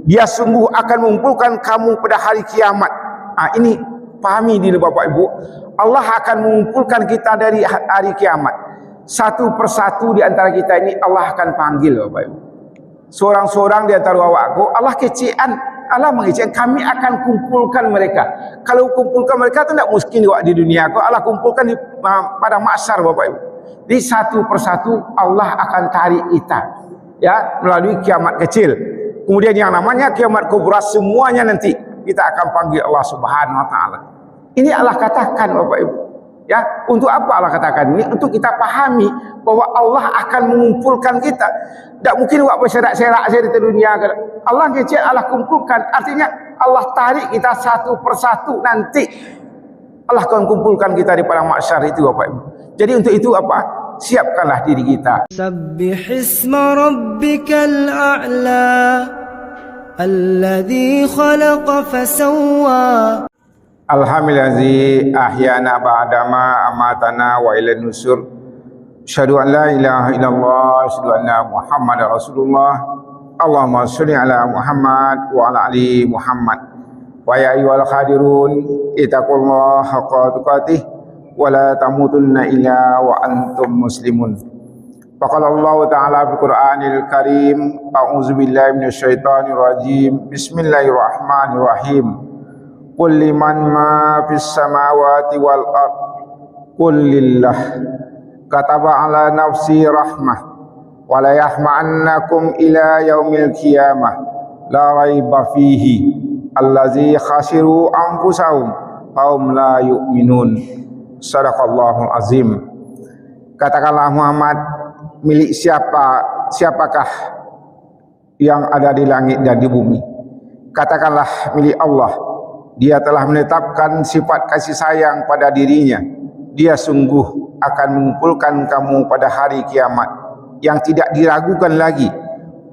Dia sungguh akan mengumpulkan kamu pada hari kiamat. Ini pahami dulu Bapak Ibu. Allah akan mengumpulkan kita dari hari kiamat. Satu persatu di antara kita ini Allah akan panggil Bapak Ibu. Seorang-seorang di antara awakku, Allah kecian, Allah mengecian, kami akan kumpulkan mereka. Kalau kumpulkan mereka itu tidak mungkin di dunia. Kalau Allah kumpulkan pada mahsyar Bapak Ibu. Di satu persatu Allah akan tarik kita, ya, melalui kiamat kecil. Kemudian yang namanya kiamat kubra, semuanya nanti kita akan panggil Allah Subhanahu wa taala. Ini Allah katakan Bapak Ibu. Ya, untuk apa Allah katakan ini? Untuk kita pahami bahwa Allah akan mengumpulkan kita. Tak mungkin buat berserak-serak saja di dunia. Allah kecil, Allah kumpulkan. Artinya Allah tarik kita satu persatu nanti. Allah akan kumpulkan kita di padang mahsyar itu Bapak Ibu. Jadi untuk itu apa? Siapkanlah diri kita. Sabbihisma rabbikal a'la alladzi khalaqa fasawwa. Alhamdulillazi ahyana ba'dama amatana wa ilaihin nusur. Asyhadu an la ilaha illallah, asyhadu anna Muhammadar Rasulullah. Allahumma sholli ala Muhammad wa ala ali Muhammad. Wa ya ayyuhal hadirun, ittaqullaha haqqa tuqatih wa la tamutunna illa wa antum muslimun. Faqala Allah ta'ala fil Qur'anil Karim, a'udzu billahi minasyaitonir rajim. Bismillahirrahmanirrahim. Qul liman ma fis samawati wal ard qul lillah kataba ala nafsi rahmah wa la yahma'annakum ila yaumil qiyamah la raiba fihi allazi khasiru anfusahum hum la yu'minun. Shadaqallahul azim. Katakanlah Muhammad, milik siapakah yang ada di langit dan di bumi? Katakanlah milik Allah. Dia telah menetapkan sifat kasih sayang pada dirinya. Dia sungguh akan mengumpulkan kamu pada hari kiamat yang tidak diragukan lagi.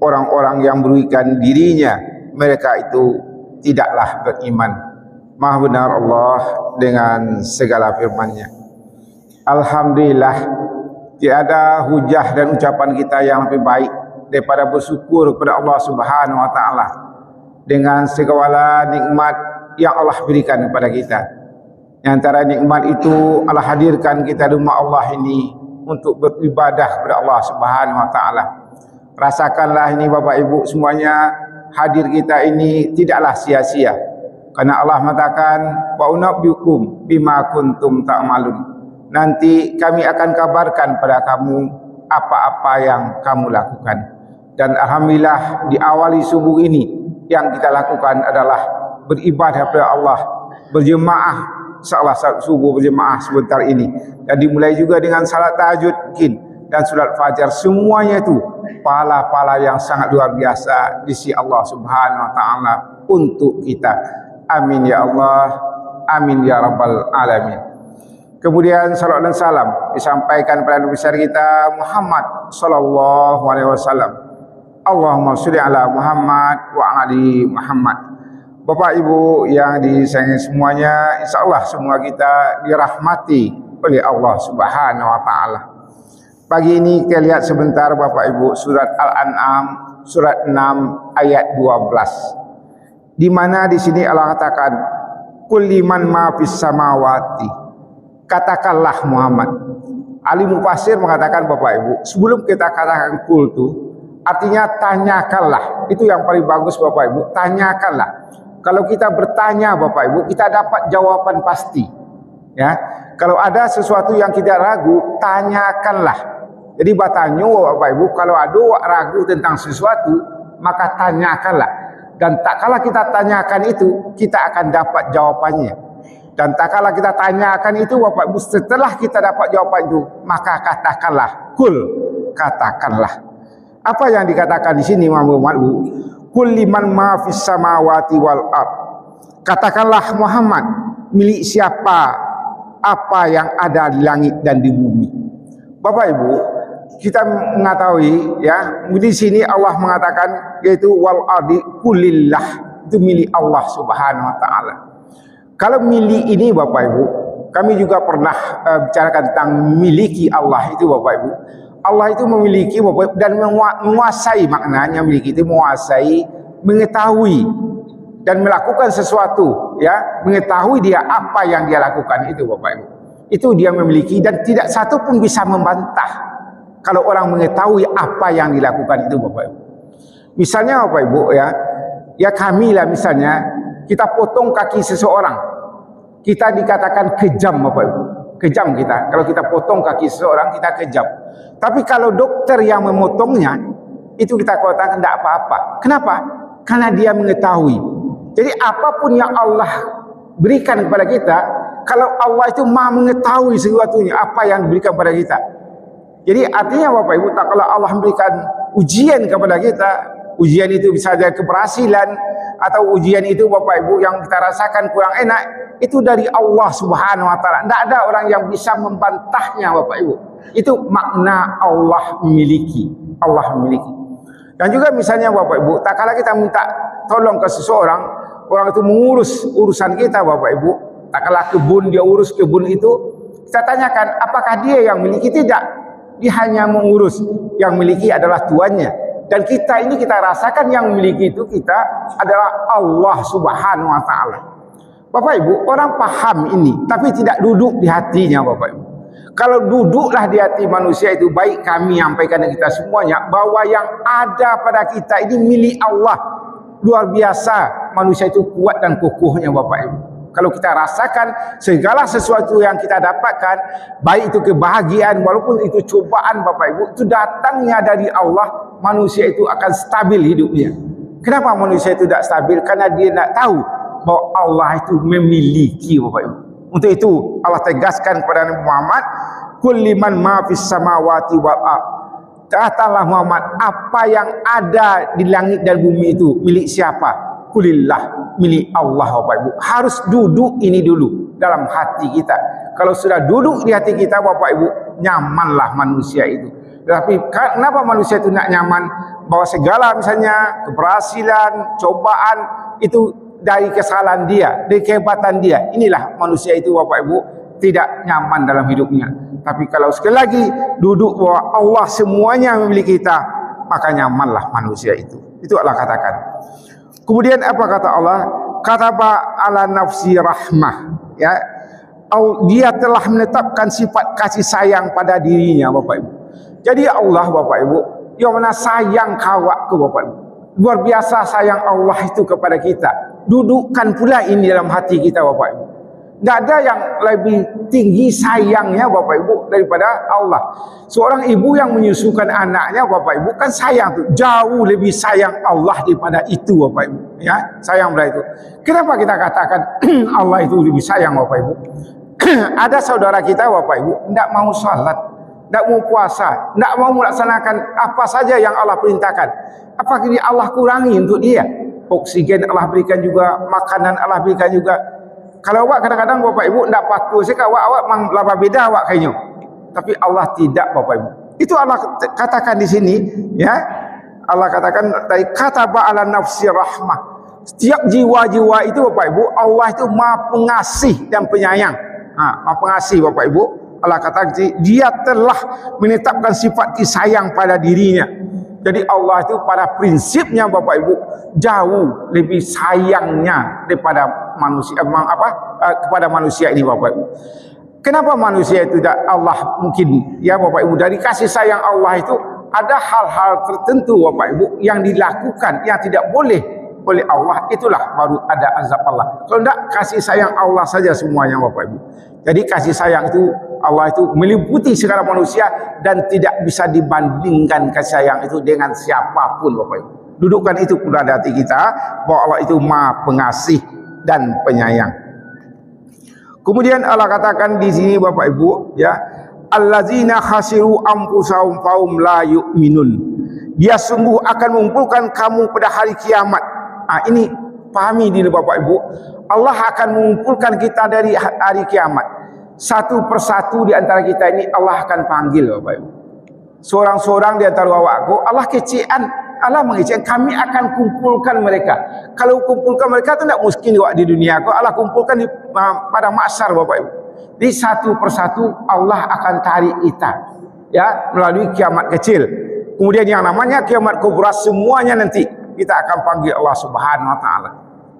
Orang-orang yang merugikan dirinya, mereka itu tidaklah beriman. Maha benar Allah dengan segala firman-Nya. Alhamdulillah, tiada hujah dan ucapan kita yang lebih baik daripada bersyukur kepada Allah Subhanahu wa taala dengan segala nikmat yang Allah berikan kepada kita. Yang antara nikmat itu Allah hadirkan kita di rumah Allah ini untuk beribadah kepada Allah Subhanahu wa taala. Rasakanlah ini Bapak Ibu semuanya, hadir kita ini tidaklah sia-sia. Karena Allah mengatakan wa unabbiukum bima kuntum ta'malun. Nanti kami akan kabarkan pada kamu apa-apa yang kamu lakukan. Dan alhamdulillah di awali subuh ini yang kita lakukan adalah beribadah kepada Allah, berjemaah, salat subuh berjemaah sebentar ini, dan dimulai juga dengan salat tahajud mungkin dan salat fajar. Semuanya itu pahala-pahala yang sangat luar biasa di sisi Allah Subhanahu wa taala untuk kita. Amin ya Allah, amin ya rabbal alamin. Kemudian salat dan salam disampaikan kepada Nabi besar kita Muhammad sallallahu alaihi wasallam. Allahumma sholli ala Muhammad wa ali Muhammad. Bapak Ibu yang disayangi semuanya, insyaallah semua kita dirahmati oleh Allah Subhanahu wa taala. Pagi ini kita lihat sebentar Bapak Ibu surat Al-An'am surat 6 ayat 12. Di mana di sini Allah katakan qul liman ma fis samawati. Katakanlah Muhammad. Ahli mufassir mengatakan Bapak Ibu, sebelum kita katakan qul itu artinya tanyakanlah. Itu yang paling bagus Bapak Ibu, tanyakanlah. Kalau kita bertanya Bapak Ibu, kita dapat jawaban pasti. Ya, kalau ada sesuatu yang kita ragu, tanyakanlah. Jadi bertanya Bapak Ibu, kalau ada ragu tentang sesuatu, maka tanyakanlah. Dan tak kala kita tanyakan itu, kita akan dapat jawabannya. Dan tak kala kita tanyakan itu Bapak Ibu, setelah kita dapat jawaban itu, maka katakanlah, kul, katakanlah. Apa yang dikatakan di sini Muhammad? Qul liman ma fis samawati wal ard. Katakanlah Muhammad, milik siapa apa yang ada di langit dan di bumi. Bapak Ibu, kita mengetahui ya, di sini Allah mengatakan yaitu wal ardi kulillah, itu milik Allah Subhanahu wa taala. Kalau milik ini Bapak Ibu, kami juga pernah bicarakan tentang miliki Allah itu Bapak Ibu. Allah itu memiliki dan menguasai, maknanya memiliki itu menguasai mengetahui dan melakukan sesuatu, ya, mengetahui dia apa yang dia lakukan itu Bapak Ibu. Itu dia memiliki dan tidak satu pun bisa membantah kalau orang mengetahui apa yang dilakukan itu Bapak Ibu. Misalnya Bapak Ibu, ya kami lah misalnya, kita potong kaki seseorang, kita dikatakan kejam Bapak Ibu. Kejam kita. Kalau kita potong kaki seseorang, kita kejam. Tapi kalau dokter yang memotongnya, itu kita katakan tidak apa-apa. Kenapa? Karena dia mengetahui. Jadi apapun yang Allah berikan kepada kita, kalau Allah itu maha mengetahui sesuatunya, apa yang diberikan kepada kita. Jadi artinya Bapak Ibu, tak kalau Allah memberikan ujian kepada kita, ujian itu bisa jadi keberhasilan, atau ujian itu Bapak Ibu yang kita rasakan kurang enak, itu dari Allah Subhanahu wa taala. Tidak ada orang yang bisa membantahnya Bapak Ibu. Itu makna Allah memiliki. Allah memiliki. Dan juga misalnya Bapak Ibu, tak kala kita minta tolong ke seseorang, orang itu mengurus urusan kita Bapak Ibu. Tak kala kebun, dia urus kebun itu, kita tanyakan apakah dia yang memiliki? Tidak. Dia hanya mengurus. Yang memiliki adalah tuannya. Dan kita ini kita rasakan yang memiliki itu kita adalah Allah Subhanahu wa taala. Bapak Ibu, orang paham ini tapi tidak duduk di hatinya Bapak Ibu. Kalau duduklah di hati manusia itu, baik kami nyampaikan kepada kita semuanya bahwa yang ada pada kita ini milik Allah. Luar biasa manusia itu kuat dan kokohnya Bapak Ibu. Kalau kita rasakan segala sesuatu yang kita dapatkan, baik itu kebahagiaan walaupun itu cobaan Bapak Ibu, itu datangnya dari Allah, manusia itu akan stabil hidupnya. Kenapa manusia itu tidak stabil? Karena dia tidak tahu bahwa Allah itu memiliki Bapak Ibu. Untuk itu Allah tegaskan kepada Nabi Muhammad, kulli man ma fis samawati wal ardh. Katakanlah Muhammad, apa yang ada di langit dan bumi itu milik siapa? Kulillah, milik Allah Bapak Ibu. Harus duduk ini dulu dalam hati kita. Kalau sudah duduk di hati kita Bapak Ibu, nyamanlah manusia itu. Tapi kenapa manusia itu nak nyaman? Bahwa segala misalnya keberhasilan, cobaan itu dari kesalahan dia, dari kehebatan dia. Inilah manusia itu Bapak Ibu tidak nyaman dalam hidupnya. Tapi kalau sekali lagi duduk bahwa Allah semuanya memiliki kita, maka nyamanlah manusia itu. Itu Allah katakan. Kemudian apa kata Allah? Kataba ala nafsi rahmah, ya. Dia telah menetapkan sifat kasih sayang pada dirinya Bapak Ibu. Jadi Allah Bapak Ibu, yang mana sayang kawak ke Bapak Ibu. Luar biasa sayang Allah itu kepada kita. Dudukkan pula ini dalam hati kita Bapak Ibu. Tidak ada yang lebih tinggi sayangnya Bapak Ibu daripada Allah. Seorang ibu yang menyusukan anaknya Bapak Ibu kan sayang tuh, jauh lebih sayang Allah daripada itu Bapak Ibu. Ya, sayang pada itu. Kenapa kita katakan Allah itu lebih sayang Bapak Ibu? Ada saudara kita Bapak Ibu tidak mau salat, tidak mau puasa, tidak mau melaksanakan apa saja yang Allah perintahkan. Apakah Allah kurangi untuk dia? Oksigen Allah berikan juga, makanan Allah berikan juga. Kalau awak kadang-kadang Bapak Ibu tidak patuh, saya awak memang laba beda awak kayaknya. Tapi Allah tidak Bapak Ibu. Itu Allah katakan di sini, ya. Allah katakan tadi kataba ala nafsi rahmah. Setiap jiwa-jiwa itu Bapak Ibu, Allah itu Maha Pengasih dan Penyayang. Maha Pengasih Bapak Ibu. Allah katakan dia telah menetapkan sifat kasih sayang pada dirinya. Jadi Allah itu pada prinsipnya Bapak Ibu jauh lebih sayangnya daripada manusia kepada manusia ini Bapak Ibu. Kenapa manusia itu tidak Allah mungkin ya Bapak Ibu, dari kasih sayang Allah itu ada hal-hal tertentu Bapak Ibu yang dilakukan yang tidak boleh oleh Allah, itulah baru ada azab Allah. Kalau tidak kasih sayang Allah saja semuanya Bapak Ibu. Jadi kasih sayang itu Allah itu meliputi segala manusia dan tidak bisa dibandingkan kasih sayang itu dengan siapapun Bapak Ibu. Dudukkan itu pula di hati kita bahwa Allah itu Maha Pengasih dan Penyayang. Kemudian Allah katakan di sini Bapak Ibu, ya, allazina khasiru anfusahum fahum la yu'minun. Dia sungguh akan mengumpulkan kamu pada hari kiamat. Ini pahami diri Bapak Ibu. Allah akan mengumpulkan kita dari hari kiamat. Satu persatu di antara kita ini Allah akan panggil Bapak Ibu. Seorang-seorang di antara awakku, Allah Allah mengecewakan, kami akan kumpulkan mereka. Kalau kumpulkan mereka itu tidak mungkin di dunia. Kalau Allah kumpulkan pada mahsyar Bapak Ibu. Di satu persatu Allah akan tarik kita, ya, melalui kiamat kecil. Kemudian yang namanya kiamat kubra semuanya nanti kita akan panggil Allah Subhanahu wa taala.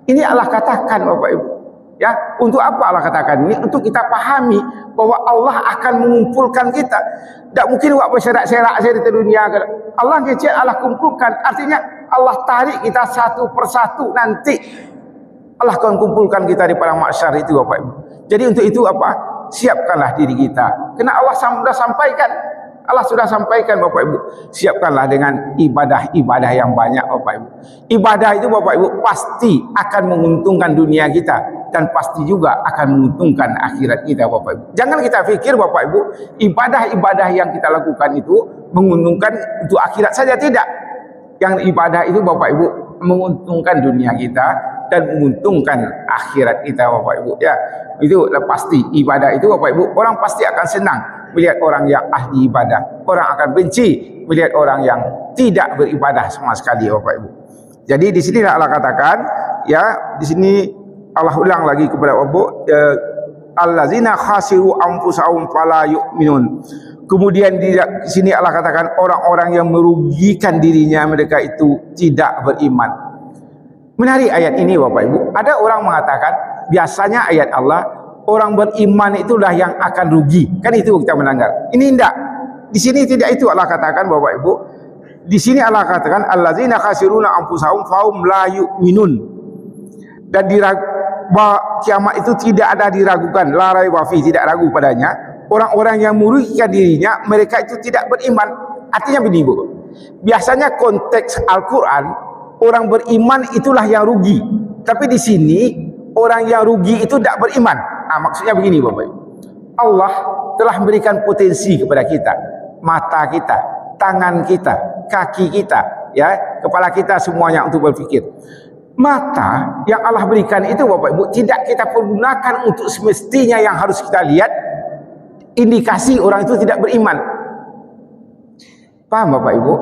Ini Allah katakan Bapak Ibu. Ya, untuk apa Allah katakan ini? Untuk kita pahami bahwa Allah akan mengumpulkan kita. Tak mungkin buat berserak-serak saja di dunia. Allah kecil, Allah kumpulkan. Artinya Allah tarik kita satu persatu, nanti Allah akan kumpulkan kita di padang mahsyar itu Bapak Ibu. Jadi untuk itu apa? Siapkanlah diri kita. Karena Allah sudah sampaikan. Allah sudah sampaikan Bapak Ibu. Siapkanlah dengan ibadah-ibadah yang banyak Bapak Ibu. Ibadah itu Bapak Ibu pasti akan menguntungkan dunia kita, dan pasti juga akan menguntungkan akhirat kita Bapak Ibu. Jangan kita pikir Bapak Ibu, ibadah-ibadah yang kita lakukan itu menguntungkan untuk akhirat saja, tidak. Yang ibadah itu Bapak Ibu menguntungkan dunia kita dan menguntungkan akhirat kita Bapak Ibu. Ya, itu pasti. Ibadah itu Bapak Ibu, orang pasti akan senang melihat orang yang ahli ibadah. Orang akan benci melihat orang yang tidak beribadah sama sekali Bapak Ibu. Jadi di sini Allah katakan, ya, di sini Allah ulang lagi kepada Abu allazina khasiru anfusahum fala yu'minun. Kemudian di sini Allah katakan orang-orang yang merugikan dirinya, mereka itu tidak beriman. Menarik ayat ini Bapak Ibu. Ada orang mengatakan biasanya ayat Allah, orang beriman itulah yang akan rugi. Kan itu kita mendengar. Ini tidak. Di sini tidak itu Allah katakan Bapak Ibu. Di sini Allah katakan allazina khasiruna anfusahum fahum la yu'minun. Dan kiamat itu tidak ada diragukan, la raiba fi, tidak ragu padanya. Orang-orang yang merugikan dirinya, mereka itu tidak beriman. Artinya begini Bu, biasanya konteks Al-Quran, orang beriman itulah yang rugi. Tapi di sini orang yang rugi itu tidak beriman. Maksudnya begini Bapak Ibu, Allah telah memberikan potensi kepada kita, mata kita, tangan kita, kaki kita, ya, kepala kita, semuanya untuk berpikir. Mata yang Allah berikan itu Bapak Ibu tidak kita pergunakan untuk semestinya yang harus kita lihat, indikasi orang itu tidak beriman. Paham Bapak Ibu?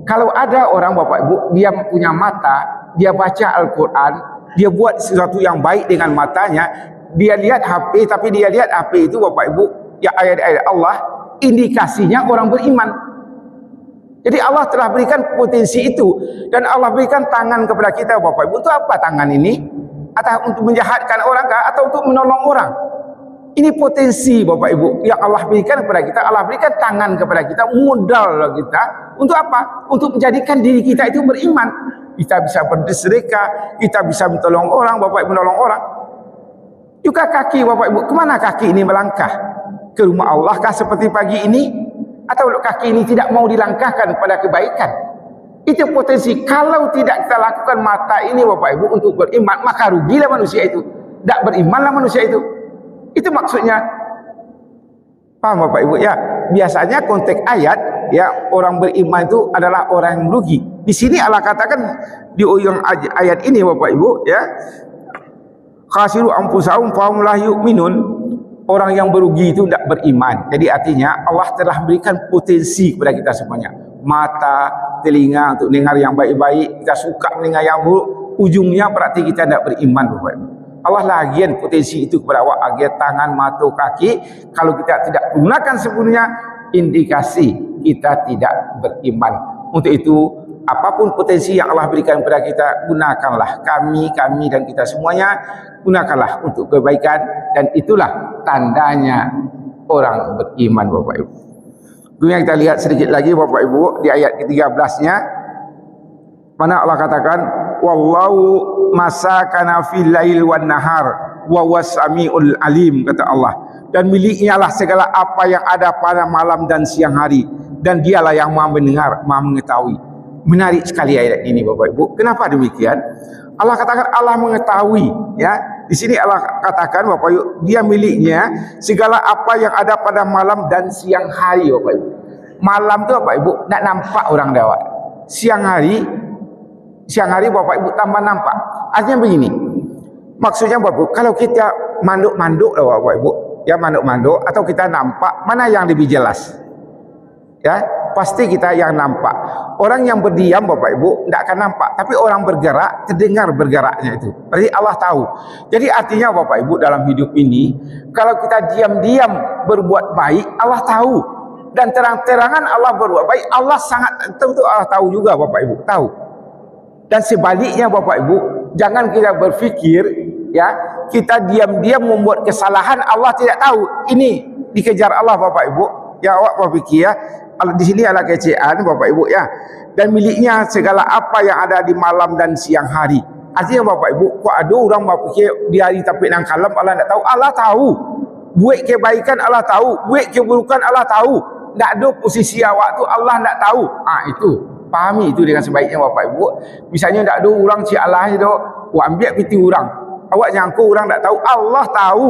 Kalau ada orang Bapak Ibu, dia punya mata, dia baca Al-Quran, dia buat sesuatu yang baik dengan matanya, dia lihat HP, tapi dia lihat HP itu Bapak Ibu, ya, ayat-ayat Allah, indikasinya orang beriman. Jadi Allah telah berikan potensi itu, dan Allah berikan tangan kepada kita Bapak Ibu. Untuk apa tangan ini? Atau untuk menjahatkan orang kah? Atau untuk menolong orang? Ini potensi Bapak Ibu yang Allah berikan kepada kita. Allah berikan tangan kepada kita, modal kita. Untuk apa? Untuk menjadikan diri kita itu beriman. Kita bisa bersedekah, kita bisa menolong orang Bapak Ibu, menolong orang. Juga kaki Bapak Ibu, kemana kaki ini melangkah? Ke rumah Allah kah seperti pagi ini? Atau kaki ini tidak mau dilangkahkan pada kebaikan? Itu potensi. Kalau tidak kita lakukan mata ini Bapak Ibu untuk beriman, maka rugilah manusia itu. Tak berimanlah manusia itu. Itu maksudnya. Paham Bapak Ibu? Ya, biasanya konteks ayat, ya, orang beriman itu adalah orang yang merugi. Di sini Allah katakan di ujung ayat ini Bapak Ibu, ya, khasiru anfusahum fahum la yu'minun. Orang yang berugi itu tidak beriman. Jadi artinya Allah telah memberikan potensi kepada kita semuanya. Mata, telinga untuk dengar yang baik-baik. Kita suka mendengar yang buruk. Ujungnya berarti kita tidak beriman Bapak Ibu. Allah lagian potensi itu kepada awak, agar tangan, mata, kaki. Kalau kita tidak gunakan sepenuhnya, indikasi kita tidak beriman. Untuk itu, apapun potensi yang Allah berikan kepada kita, gunakanlah. Kami dan kita semuanya, gunakanlah untuk kebaikan. Dan itulah tandanya orang beriman Bapak Ibu. Kemudian kita lihat sedikit lagi Bapak Ibu di ayat ke-13-nya, mana Allah katakan wallahu masakana fil lail wan nahar wa wasamiul alim, kata Allah, dan miliknya lah segala apa yang ada pada malam dan siang hari, dan dialah yang Maha mendengar, Maha mengetahui. Menarik sekali ayat ini Bapak Ibu. Kenapa demikian? Allah katakan Allah mengetahui, ya. Di sini Allah katakan Bapak Ibu, dia miliknya segala apa yang ada pada malam dan siang hari Bapak Ibu. Malam tu Bapak Ibu nak nampak orang lewat. Siang hari Bapak Ibu tambah nampak. Artinya begini. Maksudnya Bapak Ibu, kalau kita manduk-manduk lah Bapak Ibu, ya, manduk-manduk atau kita nampak, mana yang lebih jelas? Ya, pasti kita yang nampak. Orang yang berdiam Bapak Ibu tidak akan nampak, tapi orang bergerak terdengar bergeraknya itu. Berarti Allah tahu. Jadi artinya Bapak Ibu dalam hidup ini, kalau kita diam-diam berbuat baik, Allah tahu. Dan terang-terangan Allah berbuat baik, Allah sangat tentu Allah tahu juga Bapak Ibu, tahu. Dan sebaliknya Bapak Ibu, jangan kita berfikir ya, kita diam-diam membuat kesalahan Allah tidak tahu. Ini dikejar Allah Bapak Ibu. Ya awak berfikir ya, di sini ada kecewaan Bapak Ibu ya. Dan miliknya segala apa yang ada di malam dan siang hari. Artinya Bapak Ibu, kok ada orang berfikir di hari tapi nang kalam Allah tidak tahu. Allah tahu. Buat kebaikan Allah tahu, buat keburukan Allah tahu. Tak ada posisi awak tu Allah tak tahu. Itu pahami itu dengan sebaiknya Bapak Ibu. Misalnya tak ada orang cik Allah ni tu, awak ambil piti orang. Awak jangka orang tak tahu, Allah tahu.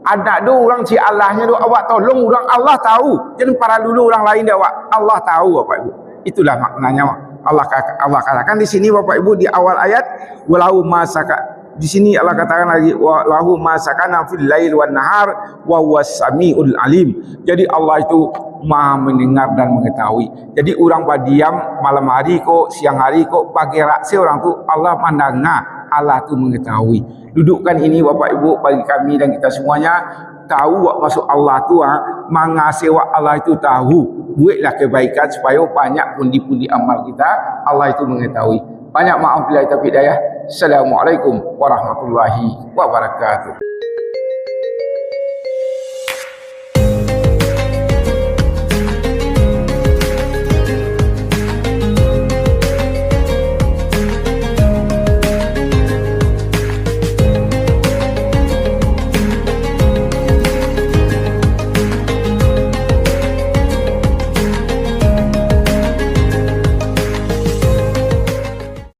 Ada orang cik Allahnya tu, awak tolong orang, Allah tahu. Jangan para dulu orang lain dia awak, Allah tahu Bapak Ibu. Itulah maknanya Allah katakan di sini Bapak Ibu di awal ayat, walau masaka. Di sini Allah katakan lagi lahu masakana fil lail wan nahar wa huwas samiul alim. Jadi Allah itu Maha mendengar dan mengetahui. Jadi orang berdiam malam hari kok, siang hari kok, pagi raksi orang tu Allah mendengar, Allah tu mengetahui. Dudukkan ini Bapak Ibu bagi kami dan kita semuanya, tahu wak masuk Allah tu mengasihi wak Allah itu tahu. Buatlah kebaikan supaya banyak pundi-pundi amal kita, Allah itu mengetahui. Banyak maaf bila kita hidayah. Assalamualaikum warahmatullahi wabarakatuh.